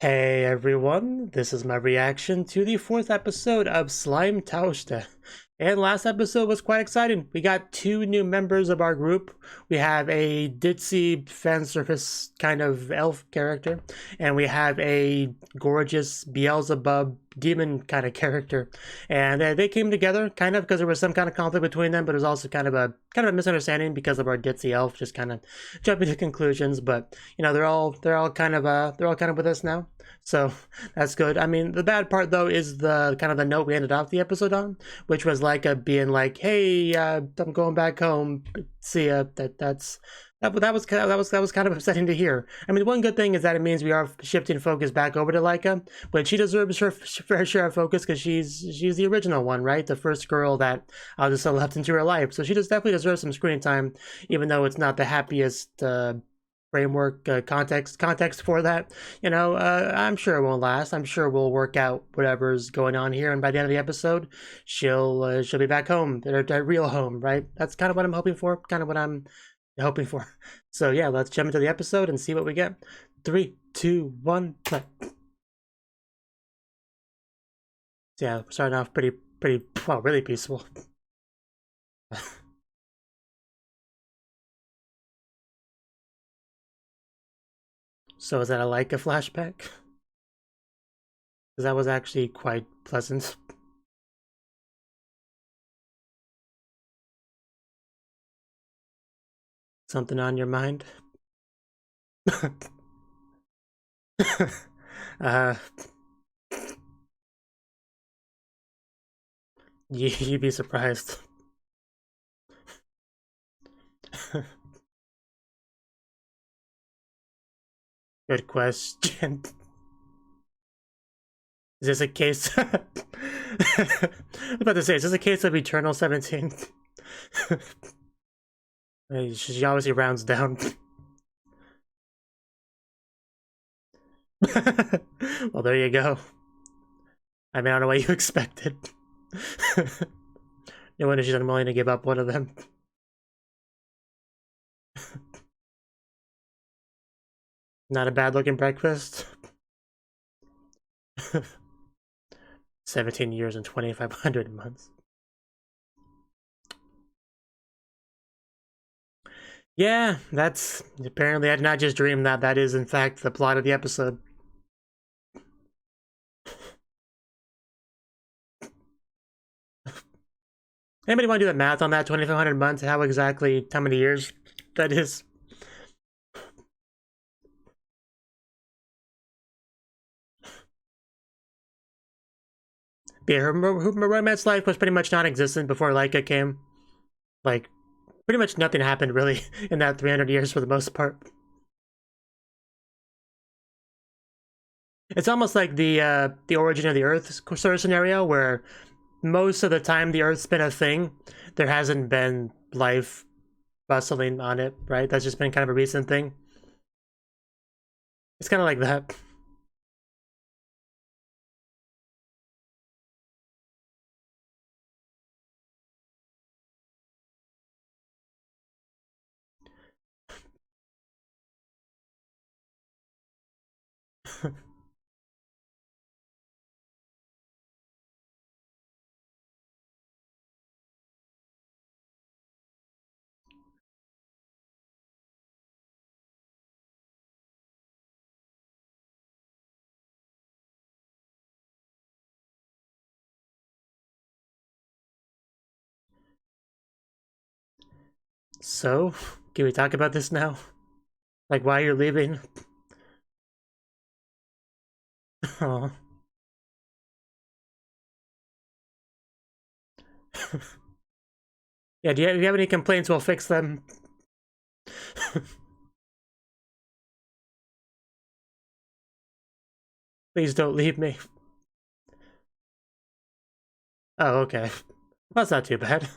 Hey everyone, this is my reaction to the fourth episode of Slime Taoshite. And last episode was quite exciting. We got two new members of our group. We have a ditzy fan service kind of elf character, and we have a gorgeous Beelzebub demon kind of character. And they came together kind of because there was some kind of conflict between them, but it was also kind of a misunderstanding because of our ditzy elf just kind of jumping to conclusions. But you know, they're all kind of with us now. So that's good. I mean, the bad part though is the kind of the note we ended off the episode on, which was like being like, "Hey, I'm going back home. See ya." That was kind of upsetting to hear. I mean, one good thing is that it means we are shifting focus back over to Laika, but she deserves her fair share of focus because she's the original one, right? The first girl that just left into her life, so she just definitely deserves some screen time, even though it's not the happiest. Framework context for that, you know. I'm sure it won't last. I'm sure we'll work out whatever's going on here, and by the end of the episode she'll be back home, their real home, right? That's kind of what I'm hoping for, so yeah, let's jump into the episode and see what we get. 3, 2, 1, play. Yeah, we're starting off pretty well, really peaceful. So is that a flashback? Because that was actually quite pleasant. Something on your mind? uh, you'd be surprised. Good question. Is this a case? I was about to say, is this a case of Eternal 17? She obviously rounds down. Well, there you go. I mean, I don't know what you expected. No wonder she's unwilling to give up one of them. Not a bad looking breakfast. 17 years and 2,500 months. Yeah, that's apparently I did not just dream that. That is in fact the plot of the episode. Anybody want to do the math on that? 2,500 months, how many years that is? Yeah, her romance life was pretty much non-existent before Laika came. Like, pretty much nothing happened really in that 300 years for the most part. It's almost like the origin of the Earth sort of scenario, where most of the time the Earth's been a thing, there hasn't been life bustling on it, right? That's just been kind of a recent thing. It's kind of like that. So, can we talk about this now? Like, why you're leaving? Oh. Yeah, do you have any complaints? We'll fix them. Please don't leave me. Oh, okay. That's not too bad.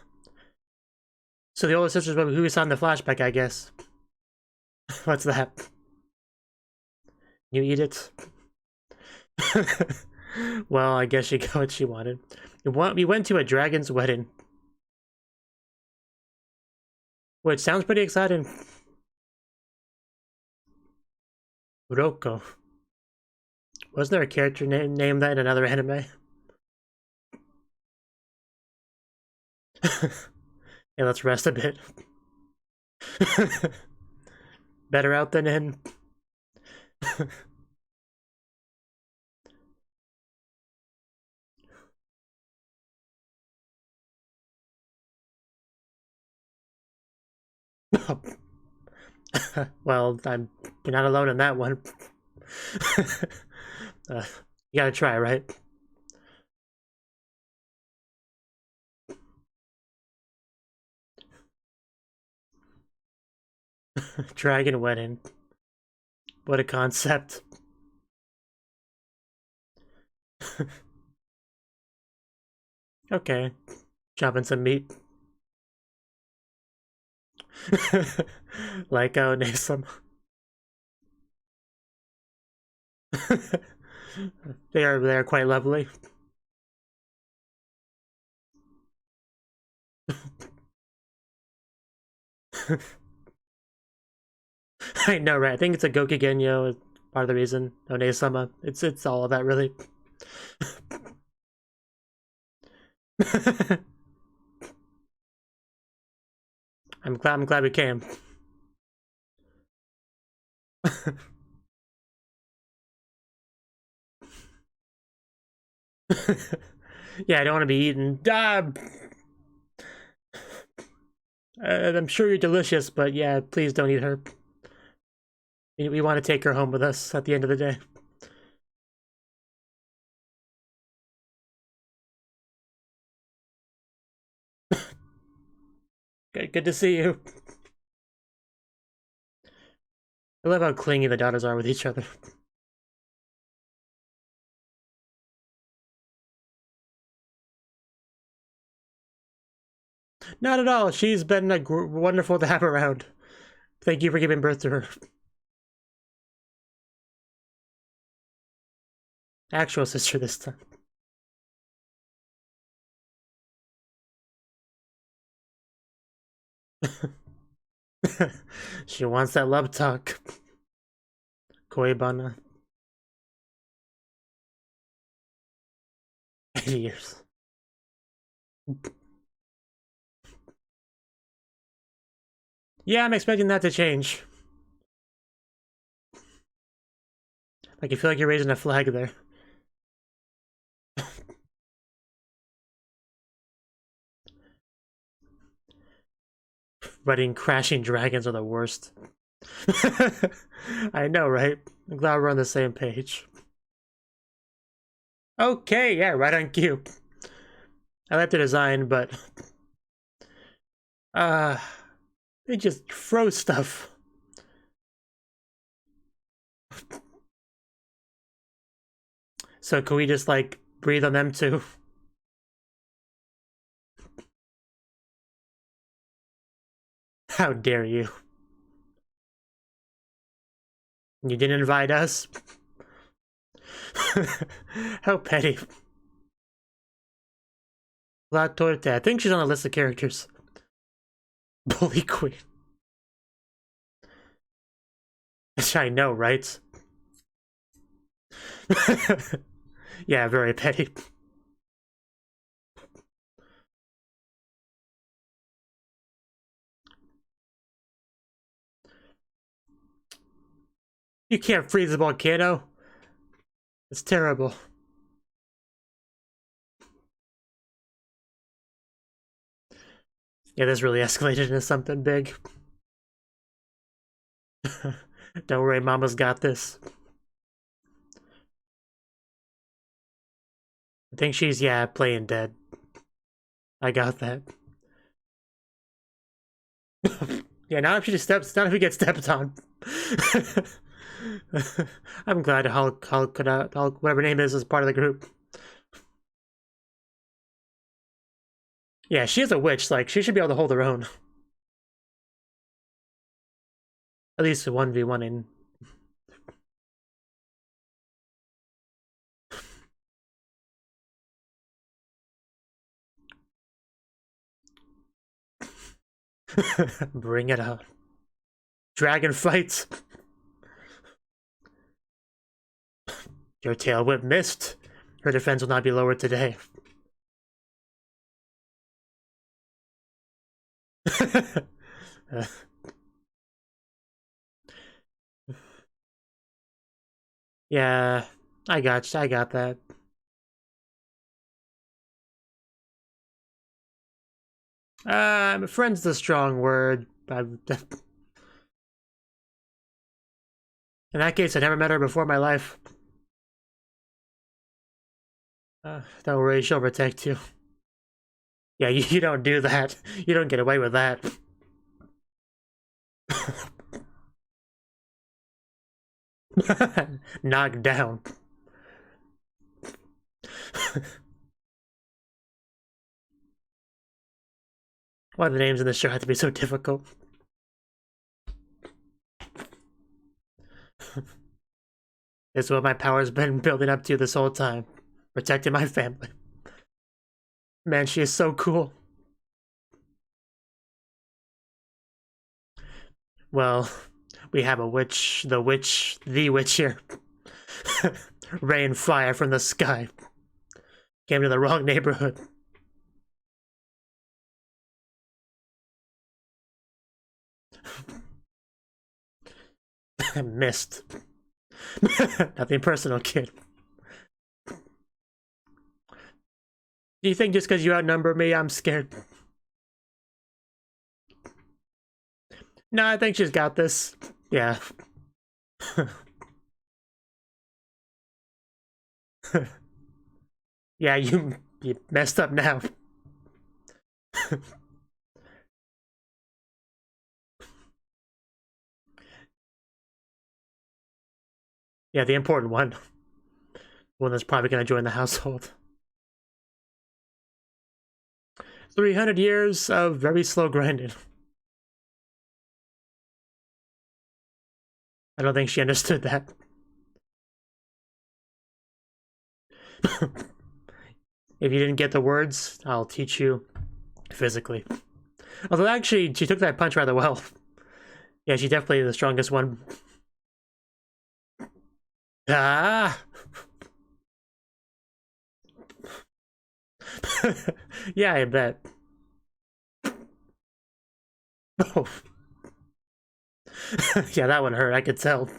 So the older sister's who we saw in the flashback, I guess. What's that? You eat it? Well, I guess she got what she wanted. We went to a dragon's wedding. Which sounds pretty exciting. Roko. Wasn't there a character named that in another anime? Yeah, let's rest a bit. Better out than in. Well, you're not alone in that one. You gotta try, right? Dragon wedding. What a concept. Okay. Chopping some meat. Like Netsrym. They are quite lovely. I know, right? I think it's a Gokigenyo, part of the reason. One-sama. It's all of that, really. I'm glad we came. Yeah, I don't want to be eaten. I'm sure you're delicious, but yeah, please don't eat her. We want to take her home with us at the end of the day. Good to see you. I love how clingy the daughters are with each other. Not at all. She's been wonderful to have around. Thank you for giving birth to her. Actual sister this time. She wants that love talk. Koibana. 80 years. Yeah, I'm expecting that to change. Like, you feel like you're raising a flag there. Wedding crashing dragons are the worst. I know, right? I'm glad we're on the same page. Okay, yeah, right on cue. I like the design, but they just froze stuff. So can we just like breathe on them too? How dare you? You didn't invite us? How petty. La Torte. I think she's on the list of characters. Bully Queen. I know, right? Yeah, very petty. You can't freeze the volcano. It's terrible. Yeah, this really escalated into something big. Don't worry, Mama's got this. I think she's, yeah, playing dead. I got that. Yeah, not if she just steps, not if he gets stepped on. I'm glad Hulk, whatever name is part of the group. Yeah, she is a witch, like, she should be able to hold her own. At least 1v1ing. Bring it on. Dragon fights. Your tail whip missed. Her defense will not be lowered today. Yeah, I got you. I got that. A friend's the strong word. In that case, I never met her before in my life. Don't worry, she'll protect you. Yeah, you don't do that. You don't get away with that. Knocked down. Why do the names in this show have to be so difficult? It's what my power's been building up to this whole time. Protecting my family. Man, she is so cool. Well, we have a witch, the witch here. Rain fire from the sky. Came to the wrong neighborhood. Missed. Nothing personal, kid. Do you think just because you outnumber me, I'm scared? No, I think she's got this. Yeah. Yeah, you messed up now. Yeah, the important one. One that's probably going to join the household. 300 years of very slow grinding. I don't think she understood that. If you didn't get the words, I'll teach you physically. Although actually, she took that punch rather well. Yeah, she's definitely the strongest one. Ah! Yeah, I bet. Oh. Yeah, that one hurt, I could tell.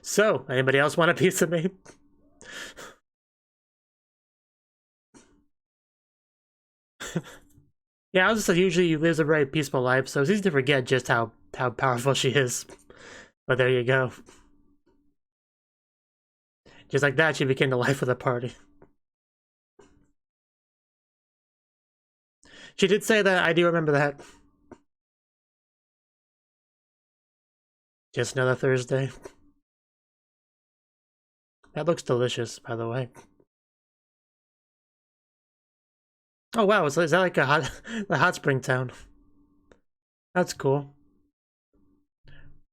So, anybody else want a piece of me? Yeah, I was just usually lives a very peaceful life, so it's easy to forget just how powerful she is. But there you go. Just like that, she became the life of the party. She did say that, I do remember that. Just another Thursday. That looks delicious, by the way. Oh wow, is that like a hot spring town? That's cool.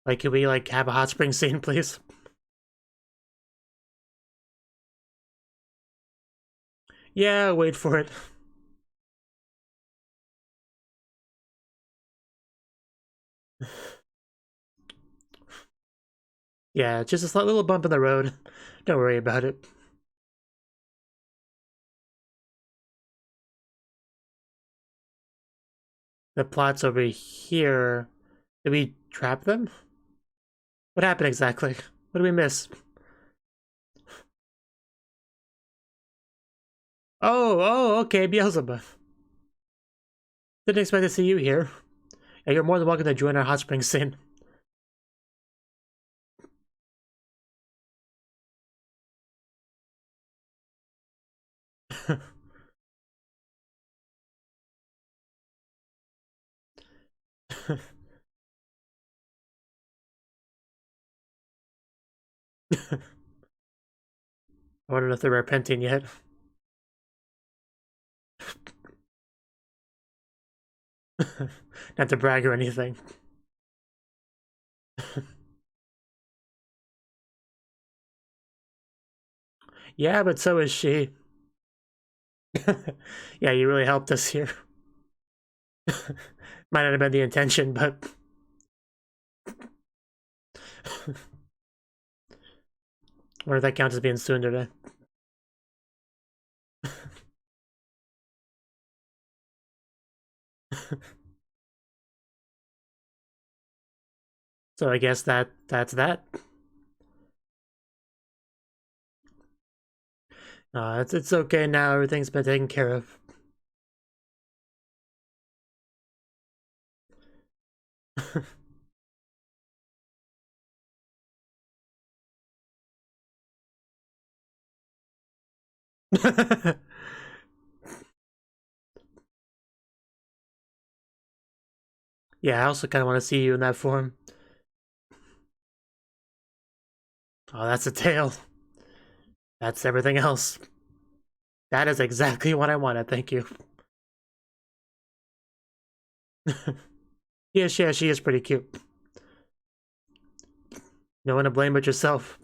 Like, can we like have a hot spring scene, please? Yeah, wait for it. Yeah, just a slight little bump in the road. Don't worry about it. The plot's over here. Did we trap them? What happened exactly? What did we miss? Oh, okay, Beelzebub. Didn't expect to see you here. Yeah, you're more than welcome to join our hot spring scene. I wonder if they're repenting yet. Not to brag or anything. Yeah, but so is she. Yeah, you really helped us here. Might not have been the intention, but Or if that counts as being tsundere. So I guess that's that. It's okay now. Everything's been taken care of. Yeah, I also kind of want to see you in that form. Oh, that's a tail. That's everything else. That is exactly what I wanted. Thank you. Yeah, she is pretty cute. No one to blame but yourself.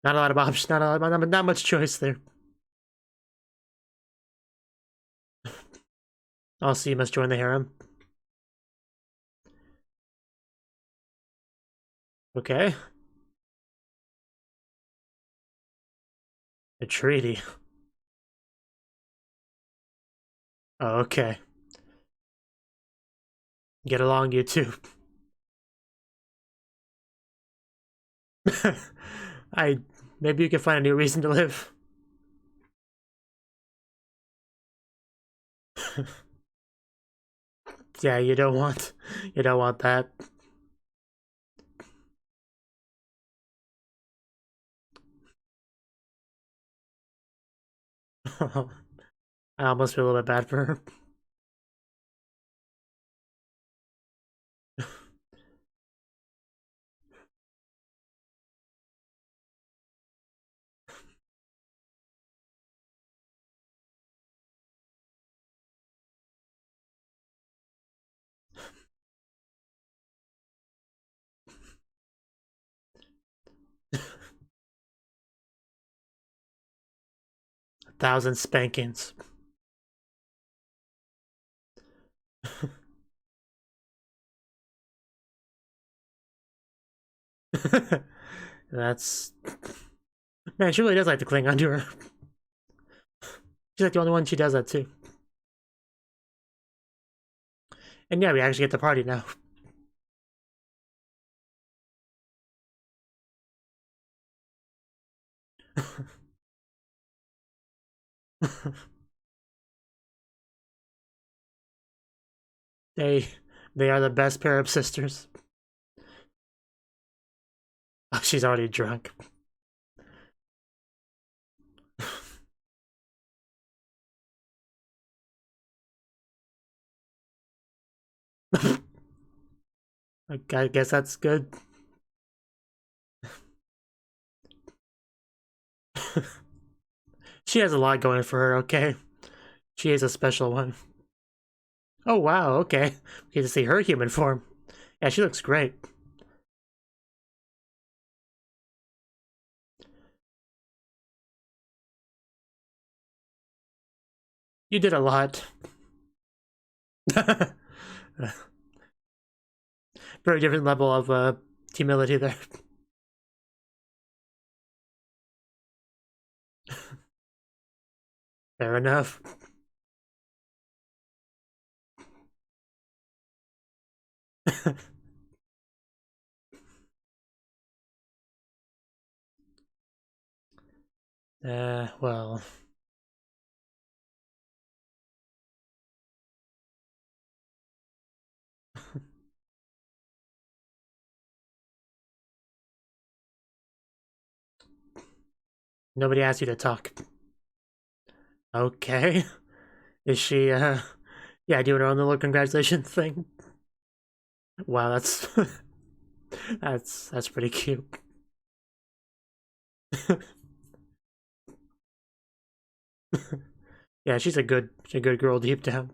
Not a lot of options. Not much choice there. Also, you must join the harem. Okay. A treaty. Oh, okay. Get along, you two. Maybe you can find a new reason to live. Yeah, you don't want that. I almost feel a little bit bad for her. A thousand spankings. That's... Man, she really does like to cling onto her. She's like the only one she does that too. And yeah, we actually get the party now. they are the best pair of sisters. Oh, she's already drunk. I guess that's good. She has a lot going for her, okay? She is a special one. Oh wow, okay. We get to see her human form. Yeah, she looks great. You did a lot. Very different level of humility there. Fair enough. Well. Nobody asked you to talk. Okay. Is she, yeah, doing her own little congratulations thing? Wow, that's... that's pretty cute. Yeah, she's a good girl deep down.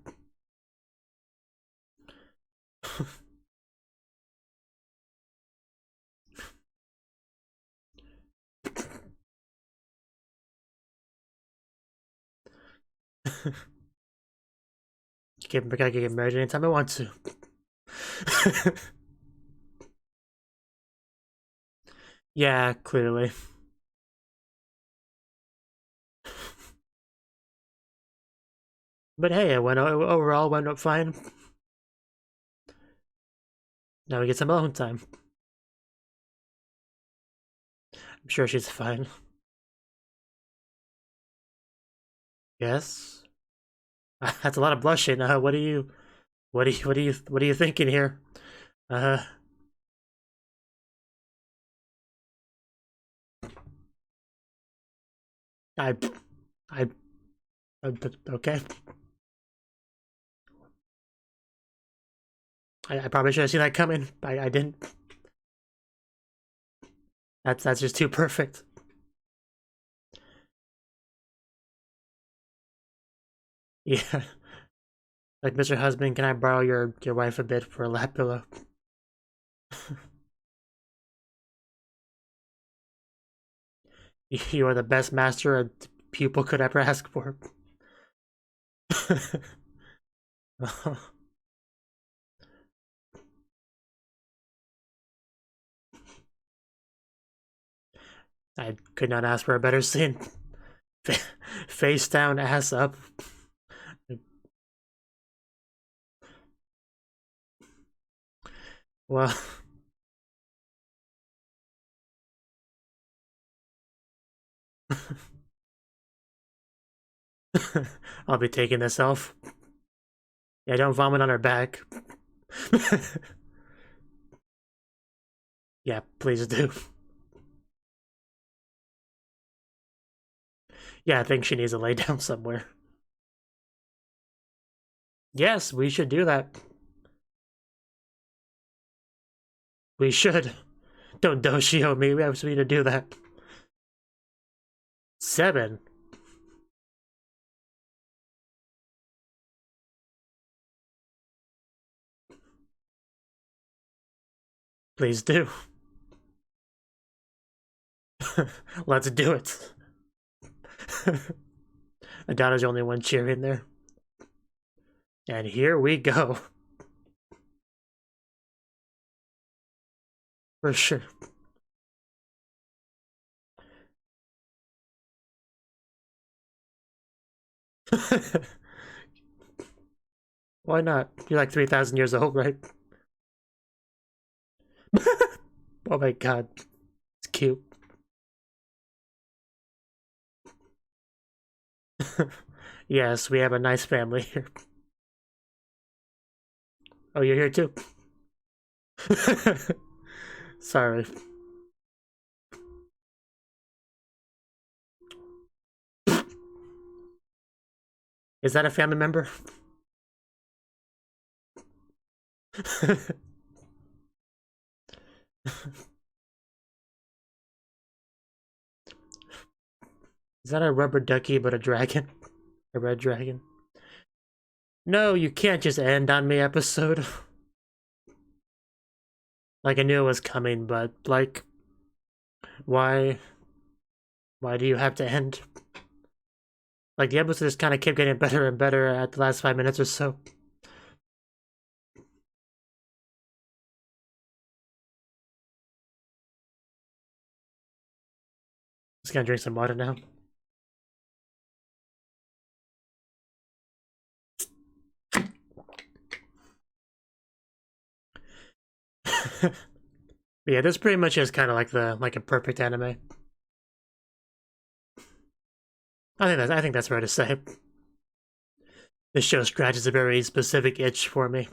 I can get married anytime I want to. Yeah, clearly. But hey, it went overall went up fine. Now we get some alone time. I'm sure she's fine. Yes. That's a lot of blushing. What are you thinking here? Uh, I, I, okay. I probably should have seen that coming. I didn't. That's just too perfect. Yeah. Like, Mr. Husband, can I borrow your wife a bit for a lap pillow? You are the best master a pupil could ever ask for. I could not ask for a better scene. Face down, ass up. Well, I'll be taking this off. Yeah, don't vomit on her back. Yeah, please do. Yeah, I think she needs to lay down somewhere. Yes, we should do that. We should. Don't doshio me, we have to do that. 7. Please do. Let's do it. Adana's the only one cheering there. And here we go. For sure. Why not? You're like 3,000 years old, right? Oh my god. It's cute. Yes, we have a nice family here. Oh, you're here too? Sorry. Is that a family member? Is that a rubber ducky but a dragon? A red dragon? No, you can't just end on me, episode. Like, I knew it was coming, but, like, why? Why do you have to end? Like, the episode just kind of kept getting better and better at the last 5 minutes or so. Just gonna drink some water now. Yeah, this pretty much is kind of like a perfect anime. I think that's fair to say. This show scratches a very specific itch for me.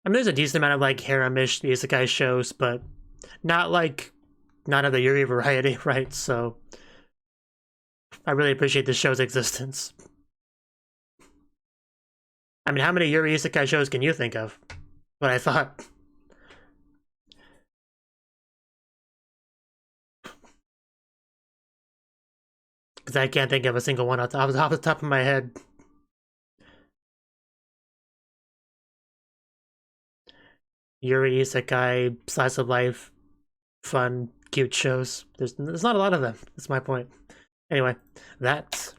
I mean, there's a decent amount of like harem-ish isekai shows, but not of the Yuri variety, right? So I really appreciate this show's existence. I mean, how many Yuri isekai shows can you think of? What I thought. Because I can't think of a single one off the top of my head. Yuri isekai, slice of life, fun, cute shows. There's not a lot of them. That's my point. Anyway, that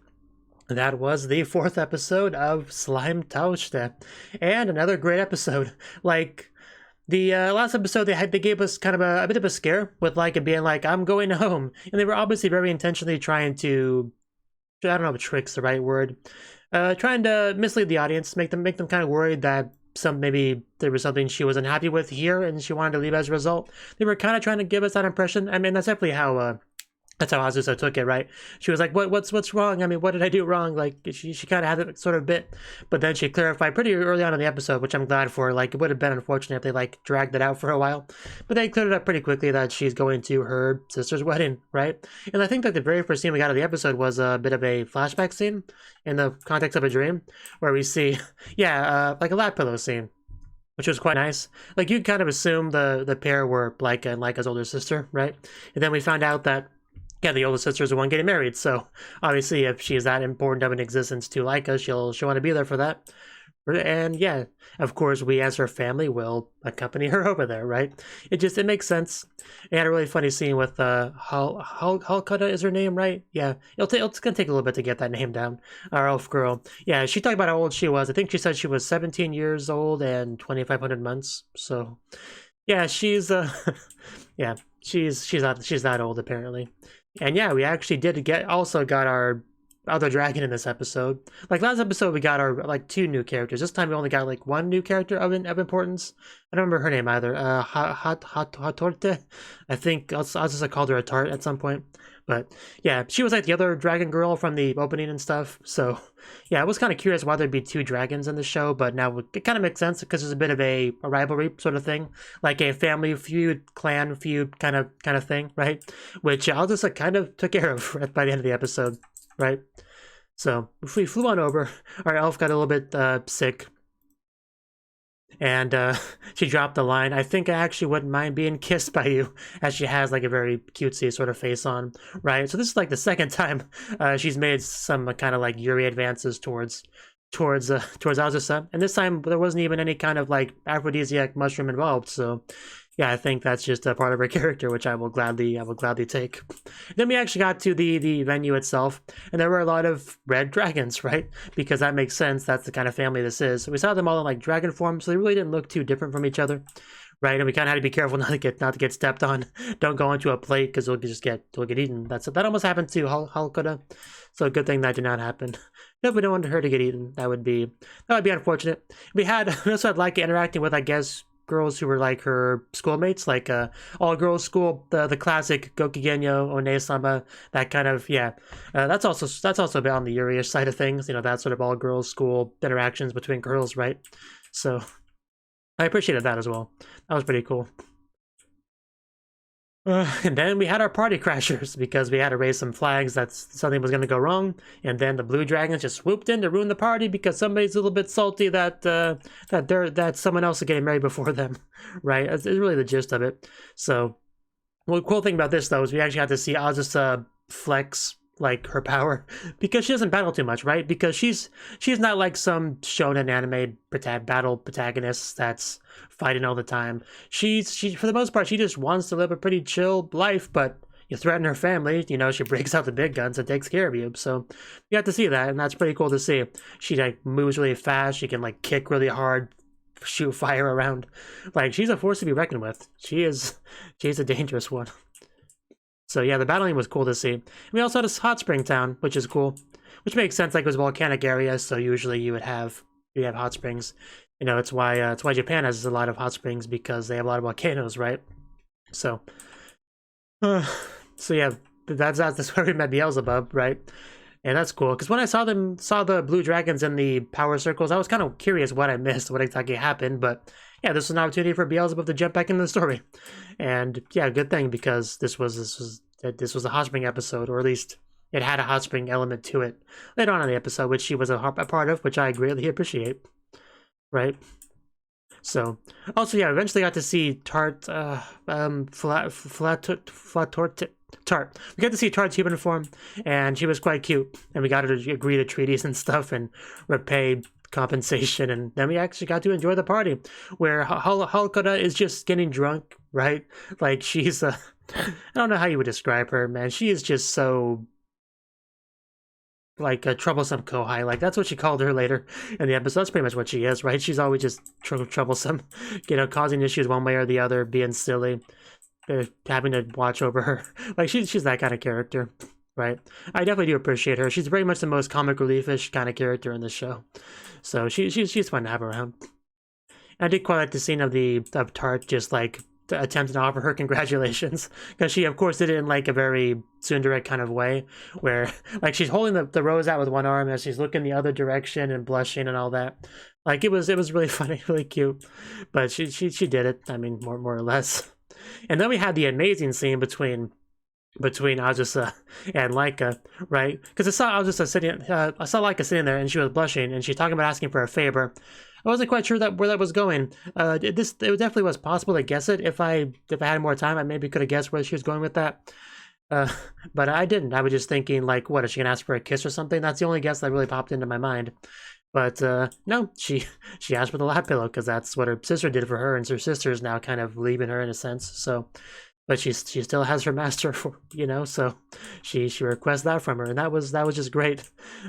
that was the 4th episode of Slime Taoshite, and another great episode. Like, the last episode, they gave us kind of a bit of a scare with like it being like, I'm going home, and they were obviously very intentionally trying to, I don't know if trick's the right word, trying to mislead the audience, make them kind of worried that maybe there was something she was unhappy with here and she wanted to leave as a result. They were kind of trying to give us that impression. I mean, that's definitely how Azusa took it, right? She was like, what's wrong? I mean, what did I do wrong? Like, she kind of had that sort of bit, but then she clarified pretty early on in the episode, which I'm glad for. Like, it would have been unfortunate if they, like, dragged it out for a while, but they cleared it up pretty quickly that she's going to her sister's wedding, right? And I think that the very first scene we got of the episode was a bit of a flashback scene in the context of a dream, where we see, like a lap pillow scene, which was quite nice. Like, you'd kind of assume the pair were Laika and Laika's older sister, right? And then we found out that the older sister is the one getting married, so obviously if she's that important of an existence to Laika, she'll want to be there for that. And yeah, of course, we as her family will accompany her over there, right? It makes sense. It had a really funny scene with Halkada is her name, right? Yeah, it's gonna take a little bit to get that name down. Our elf girl. Yeah, she talked about how old she was. I think she said she was 17 years old and 2,500 months. So yeah, she's yeah, she's that old apparently. And yeah, we actually also got our other dragon in this episode. Like last episode, we got our like 2 new characters. This time we only got like 1 new character of importance. I don't remember her name either. Hatorte. I think I just called her a tart at some point. But yeah, she was like the other dragon girl from the opening and stuff. So yeah, I was kind of curious why there'd be 2 dragons in the show, but now it kind of makes sense because there's a bit of a rivalry sort of thing, like a family feud, clan feud kind of thing, right? Which I'll just kind of took care of by the end of the episode, right? So if we flew on over, our elf got a little bit sick, and she dropped the line, I think I actually wouldn't mind being kissed by you, as she has like a very cutesy sort of face on, right? So this is like the second time she's made some kind of like Yuri advances towards Azusa, and this time there wasn't even any kind of like aphrodisiac mushroom involved. So yeah, I think that's just a part of her character, which I will gladly take. Then we actually got to the venue itself, and there were a lot of red dragons, right? Because that makes sense. That's the kind of family this is. So we saw them all in like dragon form, so they really didn't look too different from each other, right? And we kind of had to be careful not to get stepped on. Don't go onto a plate because they'll get eaten. That almost happened to Halkoda, so good thing that did not happen. No, we don't want her to get eaten. That would be unfortunate. We also had like interacting with, I guess, girls who were like her schoolmates, like all girls school, the classic Gokigenyo, One-sama, that kind of, yeah. That's also a bit on the Yuri-ish side of things, you know, that sort of all girls school interactions between girls, right? So I appreciated that as well. That was pretty cool. And then we had our party crashers because we had to raise some flags that something was going to go wrong, and then the blue dragons just swooped in to ruin the party because somebody's a little bit salty that that someone else is getting married before them, right? It's really the gist of it. So, well, the cool thing about this though is we actually got to see Azusa flex like her power because she doesn't battle too much, right? Because she's not like some shonen anime battle protagonist that's fighting all the time. She for the most part she just wants to live a pretty chill life, but you threaten her family, you know, she breaks out the big guns and takes care of you. So you have to see that, and that's pretty cool to see. She like moves really fast, she can like kick really hard, shoot fire around. Like, she's a force to be reckoned with. She's a dangerous one. So yeah, the battling was cool to see. And we also had a hot spring town, which is cool. Which makes sense, like it was a volcanic area, so usually you have hot springs. You know, it's why Japan has a lot of hot springs, because they have a lot of volcanoes, right? So so yeah, that's where we met Beelzebub, right? And that's cool, because when I saw the blue dragons in the power circles, I was kind of curious what I missed, what exactly happened, but yeah, this was an opportunity for Beelzebub to jump back into the story. And yeah, good thing, because this was a hot spring episode, or at least it had a hot spring element to it later on in the episode, which she was a part of, which I greatly appreciate, right? So, also, yeah, eventually got to see Tart, Tart. We got to see Tart's human form, and she was quite cute, and we got her to agree to treaties and stuff and repay compensation, and then we actually got to enjoy the party, where Halkoda is just getting drunk, right? Like, she's, I don't know how you would describe her, man. She is just so like a troublesome kohai. Like that's what she called her later in the episode. That's pretty much what she is, right? She's always just troublesome, you know, causing issues one way or the other, being silly, having to watch over her. Like she's that kind of character, right? I definitely do appreciate her. She's very much the most comic relief-ish kind of character in the show, so she's fun to have around. I did quite like the scene of Tart just like attempting to offer her congratulations, because she of course did it in like a very tsundere kind of way, where like she's holding the rose out with one arm as she's looking the other direction and blushing and all that. Like it was really funny, really cute, but she did it, I mean, more or less. And then we had the amazing scene between Azusa and Laika, right? Because I saw Azusa sitting, I saw Laika sitting there, and she was blushing, and she's talking about asking for a favor. I wasn't quite sure where that was going. It definitely was possible to guess it. If I had more time, I maybe could have guessed where she was going with that. But I didn't. I was just thinking, like, what, is she gonna ask for a kiss or something? That's the only guess that really popped into my mind. But no, she asked for the lap pillow, because that's what her sister did for her, and her sister is now kind of leaving her in a sense. So, but she still has her master, for, you know, so she requests that from her, and that was just great.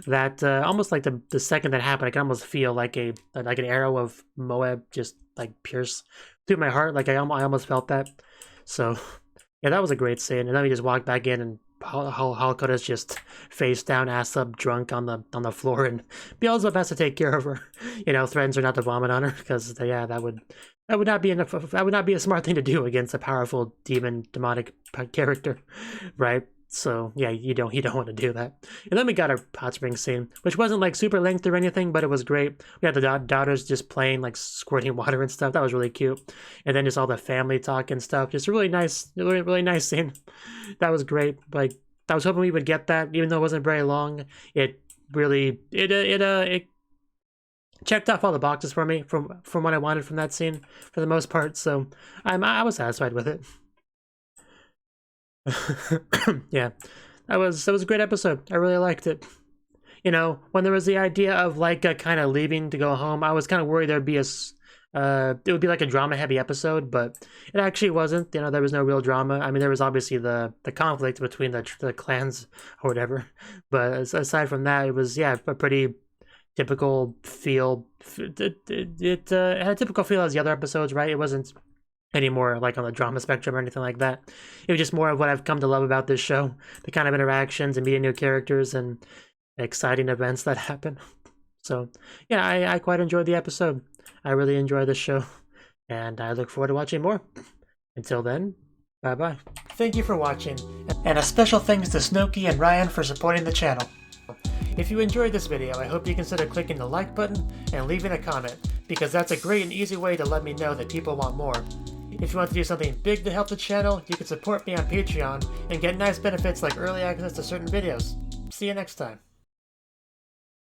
That almost like the second that happened, I can almost feel like an arrow of Moab just like pierce through my heart. Like I almost felt that. So yeah, that was a great scene. And then we just walked back in, and Hakoda's just face down, ass up, drunk on the floor, and Beelzebub has to take care of her. You know, threatens her not to vomit on her, because yeah, that would not be enough. That would not be a smart thing to do against a powerful demonic character, right? So yeah, you don't want to do that. And then we got our hot spring scene, which wasn't like super lengthy or anything, but it was great. We had the daughters just playing, like squirting water and stuff. That was really cute. And then just all the family talk and stuff. Just a really nice scene. That was great. Like I was hoping we would get that, even though it wasn't very long. It really it checked off all the boxes for me from what I wanted from that scene for the most part. So I was satisfied with it. Yeah, that was a great episode. I really liked it. You know, when there was the idea of like kind of leaving to go home, I was kind of worried there'd be it would be like a drama heavy episode, but it actually wasn't. You know, there was no real drama. I mean, there was obviously the conflict between the clans or whatever, but aside from that, it was, yeah, a pretty typical feel. It had a typical feel as the other episodes, right? It wasn't any more like on the drama spectrum or anything like that. It was just more of what I've come to love about this show, the kind of interactions and meeting new characters and exciting events that happen. So yeah, I quite enjoyed the episode. I really enjoy this show, and I look forward to watching more. Until then, bye-bye. Thank you for watching, and a special thanks to Cnouki and Ryan for supporting the channel. If you enjoyed this video, I hope you consider clicking the like button and leaving a comment, because that's a great and easy way to let me know that people want more. If you want to do something big to help the channel, you can support me on Patreon and get nice benefits like early access to certain videos. See you next time.